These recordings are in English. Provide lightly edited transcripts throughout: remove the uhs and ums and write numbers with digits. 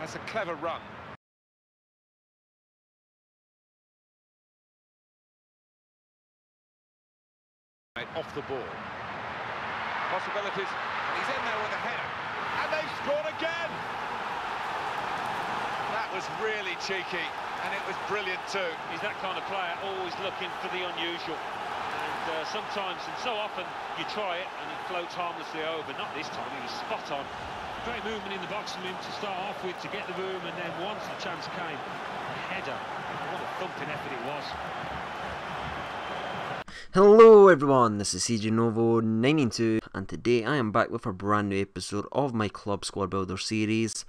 That's a clever run. Off the ball. Possibilities. And he's in there with a header. And they've scored again! That was really cheeky, and it was brilliant too. He's that kind of player, always looking for the unusual. And sometimes, and so often, you try it and it floats harmlessly over. Not this time, he was spot on. Great movement in the box from him to start off with, to get the room, and then once the chance came, a header. What a thumping effort it was. Hello everyone, this is CJ Novo 992, and today I am back with a brand new episode of my Club Squad Builder series.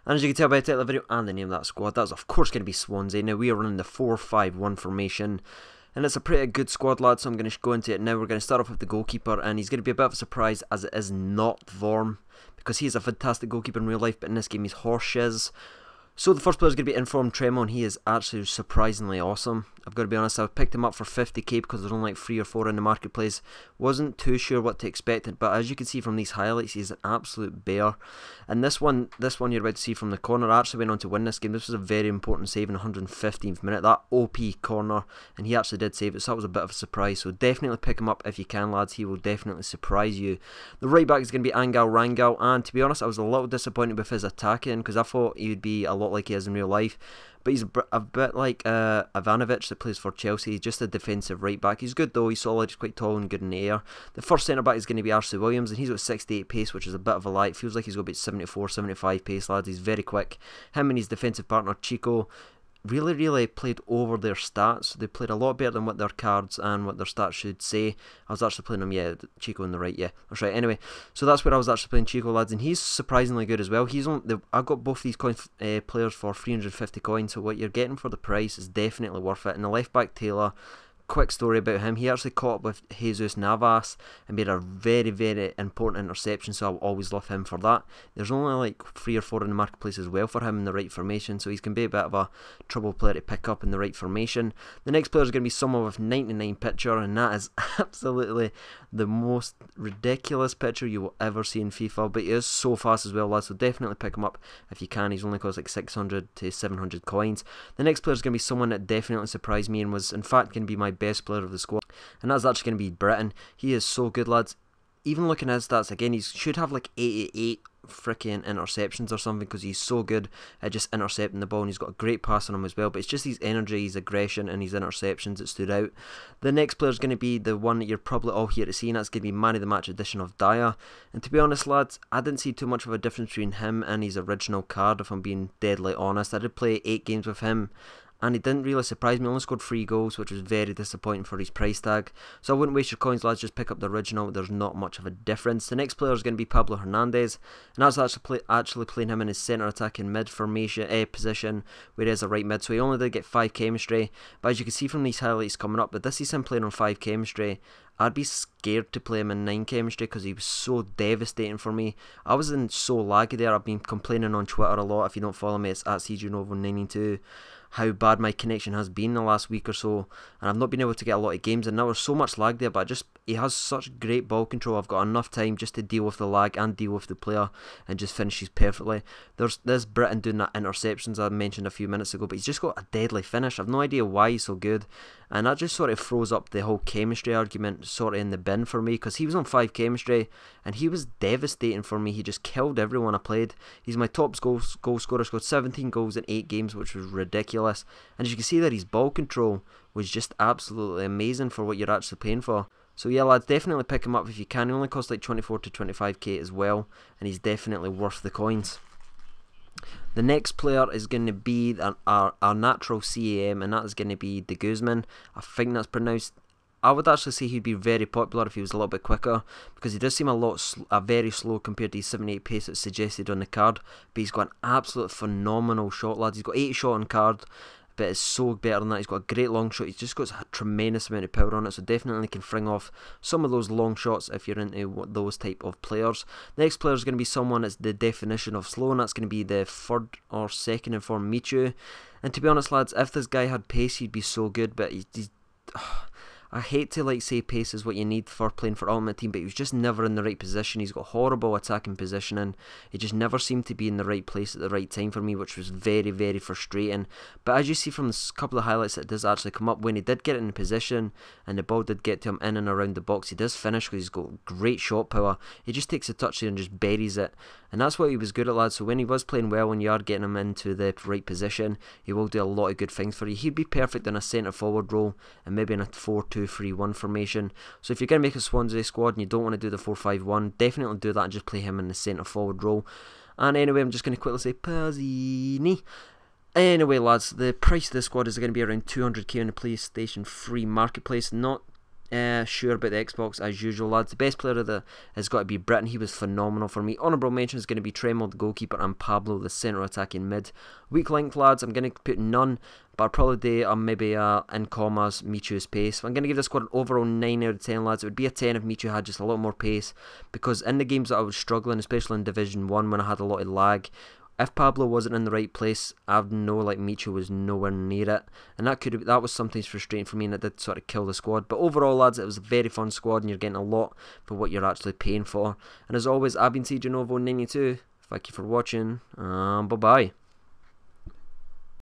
And as you can tell by the title of the video and the name of that squad, that's of course going to be Swansea. Now we are running the 4-5-1 formation, and it's a pretty good squad, lads, so I'm going to go into it now. We're going to start off with the goalkeeper, and he's going to be a bit of a surprise as it is not Vorm, because he is a fantastic goalkeeper in real life, but in this game he's horseshiz. So the first player is going to be Informed Tremon. He is actually surprisingly awesome. I've got to be honest, I picked him up for 50k because there's only like 3 or 4 in the marketplace. Wasn't too sure what to expect, but as you can see from these highlights, he's an absolute bear. And this one you're about to see from the corner, I actually went on to win this game. This was a very important save in the 115th minute, that OP corner, and he actually did save it, so that was a bit of a surprise. So definitely pick him up if you can, lads. He will definitely surprise you. The right back is going to be Angal Rangal, and to be honest, I was a little disappointed with his attacking because I thought he would be a lot like he is in real life. But he's a bit like Ivanovic that plays for Chelsea. He's just a defensive right back. He's good though, he's solid, he's quite tall and good in the air. The first centre back is going to be Ashley Williams, and he's got 68 pace, which is a bit of a lie. It feels like he's got about 74, 75 pace, lads. He's very quick. Him and his defensive partner Chico really played over their stats. They played a lot better than what their cards and what their stats should say. I was actually playing them, yeah, Chico on the right, yeah, that's right. Anyway, so that's where I was actually playing Chico, lads, and he's surprisingly good as well. He's on I got both these players for 350 coins, so what you're getting for the price is definitely worth it. And the left back Taylor, quick story about him, he actually caught up with Jesus Navas and made a very important interception, so I'll always love him for that. There's only like 3 or 4 in the marketplace as well for him in the right formation, so he's going to be a bit of a trouble player to pick up in the right formation. The next player is going to be someone with 99 picture, and that is absolutely the most ridiculous picture you will ever see in FIFA, but he is so fast as well, lads, so definitely pick him up if you can. He's only cost like 600 to 700 coins. The next player is going to be someone that definitely surprised me and was in fact going to be my best player of the squad, and that's actually going to be Britain. He is so good, lads. Even looking at his stats again, he should have like 88 freaking interceptions or something because he's so good at just intercepting the ball, and he's got a great pass on him as well, but it's just his energy, his aggression and his interceptions that stood out. The next player is going to be the one that you're probably all here to see, and that's going to be Man of the Match edition of Dyer. And to be honest, lads, I didn't see too much of a difference between him and his original card, if I'm being deadly honest. I did play 8 games with him, and he didn't really surprise me. He only scored 3 goals, which was very disappointing for his price tag. So I wouldn't waste your coins, lads. Just pick up the original. There's not much of a difference. The next player is going to be Pablo Hernandez, and that's actually playing him in his centre attacking mid formation position, where he is a right mid. So he only did get 5 chemistry, but as you can see from these highlights coming up, but this is him playing on 5 chemistry. I'd be scared to play him in 9 chemistry because he was so devastating for me. I was in so laggy there. I've been complaining on Twitter a lot. If you don't follow me, it's at CJ Novo 992. How bad my connection has been the last week or so, and I've not been able to get a lot of games, and there was so much lag there, but he has such great ball control. I've got enough time just to deal with the lag and deal with the player and just finishes perfectly. There's this Britain doing that interceptions I mentioned a few minutes ago, but he's just got a deadly finish. I've no idea why he's so good, and that just sort of throws up the whole chemistry argument sort of in the bin for me, because he was on 5 chemistry and he was devastating for me. He just killed everyone I played. He's my top goal scorer, scored 17 goals in 8 games, which was ridiculous. And as you can see that his ball control was just absolutely amazing for what you're actually paying for. So yeah, lads, definitely pick him up if you can. He only costs like 24 to 25k as well, and he's definitely worth the coins. The next player is going to be our natural CAM, and that is going to be De Guzman. I think that's pronounced. I would actually say he'd be very popular if he was a little bit quicker, because he does seem very slow compared to his 78 pace that's suggested on the card, but he's got an absolute phenomenal shot, lads. He's got 80 shot on card, but it's so better than that. He's got a great long shot. He's just got a tremendous amount of power on it, so definitely can fling off some of those long shots if you're into those type of players. The next player is going to be someone that's the definition of slow, and that's going to be the 3rd or 2nd Informed Michu. And to be honest, lads, if this guy had pace, he'd be so good, but he's I hate to like say pace is what you need for playing for Ultimate Team, but he was just never in the right position. He's got horrible attacking positioning. He just never seemed to be in the right place at the right time for me, which was very, very frustrating. But as you see from a couple of highlights, it does actually come up. When he did get in position and the ball did get to him in and around the box, he does finish because he's got great shot power. He just takes a touch there and just buries it. And that's what he was good at, lads. So when he was playing well and you are getting him into the right position, he will do a lot of good things for you. He'd be perfect in a centre forward role and maybe in a 4-2-3-1 formation. So if you're going to make a Swansea squad and you don't want to do the 4-5-1, definitely do that and just play him in the centre forward role. And anyway, I'm just going to quickly say Pazzini. Anyway, lads, the price of this squad is going to be around 200k on the PlayStation 3 marketplace. Not sure about the Xbox as usual, lads. The best player of the has got to be Britain. He was phenomenal for me. Honourable mention is going to be Tremel, the goalkeeper, and Pablo, the centre attacking mid. Weak link, lads, I'm going to put none, but I'll probably do maybe in commas Michu's pace. I'm going to give this squad an overall 9 out of 10, lads. It would be a 10 if Michu had just a lot more pace, because in the games that I was struggling, especially in Division 1 when I had a lot of lag, if Pablo wasn't in the right place, I'd know like Michu was nowhere near it, and that was sometimes frustrating for me, and it did sort of kill the squad. But overall, lads, it was a very fun squad, and you're getting a lot for what you're actually paying for. And as always, I've been CJ Novo 92. Thank you for watching, bye bye.